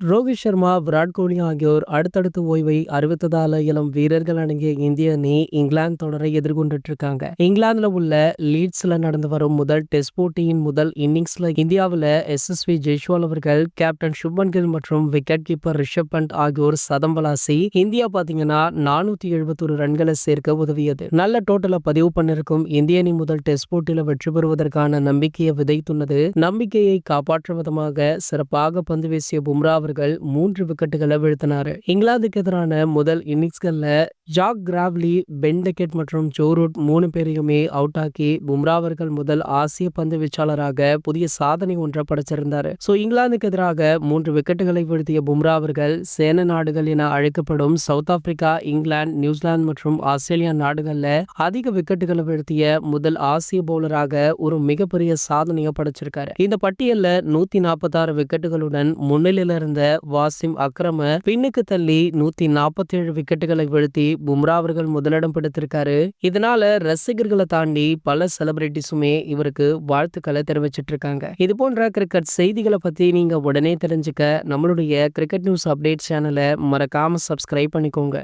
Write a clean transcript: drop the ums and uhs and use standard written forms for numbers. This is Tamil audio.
ரோஹித் சர்மா, விராட் கோலி ஆகியோர் அடுத்தடுத்து ஓய்வை அறிவித்ததால இளம் வீரர்கள் அடங்கிய இந்திய அணி இங்கிலாந்து தொடரை எதிர்கொண்டுட்டு இருக்காங்க. இங்கிலாந்துல உள்ள லீட்ஸ்ல நடந்து வரும் முதல் டெஸ்ட் போட்டியின் முதல் இன்னிங்ஸ்ல இந்தியாவில் SSV ஜெய்ஸ்வால் அவர்கள், கேப்டன் சுப்மன் கில் மற்றும் விக்கெட் கீப்பர் ரிஷப் பண்ட் ஆகியோர் சதம் விளாசி இந்தியா பாத்தீங்கன்னா 471 ரன்களை சேர்க்க உதவியது. நல்ல டோட்டலை பதிவு பண்ணிருக்கும் இந்திய அணி முதல் டெஸ்ட் போட்டியில வெற்றி பெறுவதற்கான நம்பிக்கையை விதைத்துள்ளது. நம்பிக்கையை காப்பாற்றும் விதமாக சிறப்பாக பந்து வீசிய பும்ரா அவர்கள் 3 விக்கெட்டுகளை வீழ்த்தினார். இங்கிலாந்துக்கு எதிரான முதல் இன்னிங்ஸ்கள்ல ஜாக் கிராவ்லி, பென் டெக்கெட் மற்றும் ஜோ ரூட் 3 பேரையுமே அவுட் ஆக்கி பும்ரா அவர்கள் முதல் ஆசிய பந்து வீச்சாளராக புதிய சாதனை ஒன்றை படைச்சிருந்தார். இங்கிலாந்துக்கு எதிராக 3 விக்கெட்டுகளை வீழ்த்திய பும்ரா அவர்கள் சேன நாடுகள் என அழைக்கப்படும் சவுத் ஆப்பிரிக்கா, இங்கிலாந்து, நியூசிலாந்து மற்றும் ஆஸ்திரேலியா நாடுகள்ல அதிக விக்கெட்டுகளை வீழ்த்திய முதல் ஆசிய பவுலராக ஒரு மிகப்பெரிய சாதனையை படைச்சிருக்காரு. இந்த பட்டியல்ல 146 விக்கெட்டுகளுடன் முன்னிலையில இருந்த வாசிம் அக்ரம பின்னுக்கு தள்ளி 147 விக்கெட்டுகளை வீழ்த்தி பும்ரா அவர்கள் முதலிடம் பிடித்திருக்காரு. இதனால ரசிகர்களை தாண்டி பல செலிபிரிட்டிஸுமே இவருக்கு வாழ்த்துக்களை தெரிவிச்சிட்டு இருக்காங்க. இது போன்ற கிரிக்கெட் செய்திகளை பத்தி நீங்க உடனே தெரிஞ்சுக்க நம்மளுடைய கிரிக்கெட் நியூஸ் அப்டேட் சேனலை மறக்காம சப்ஸ்கிரைப் பண்ணிக்கோங்க.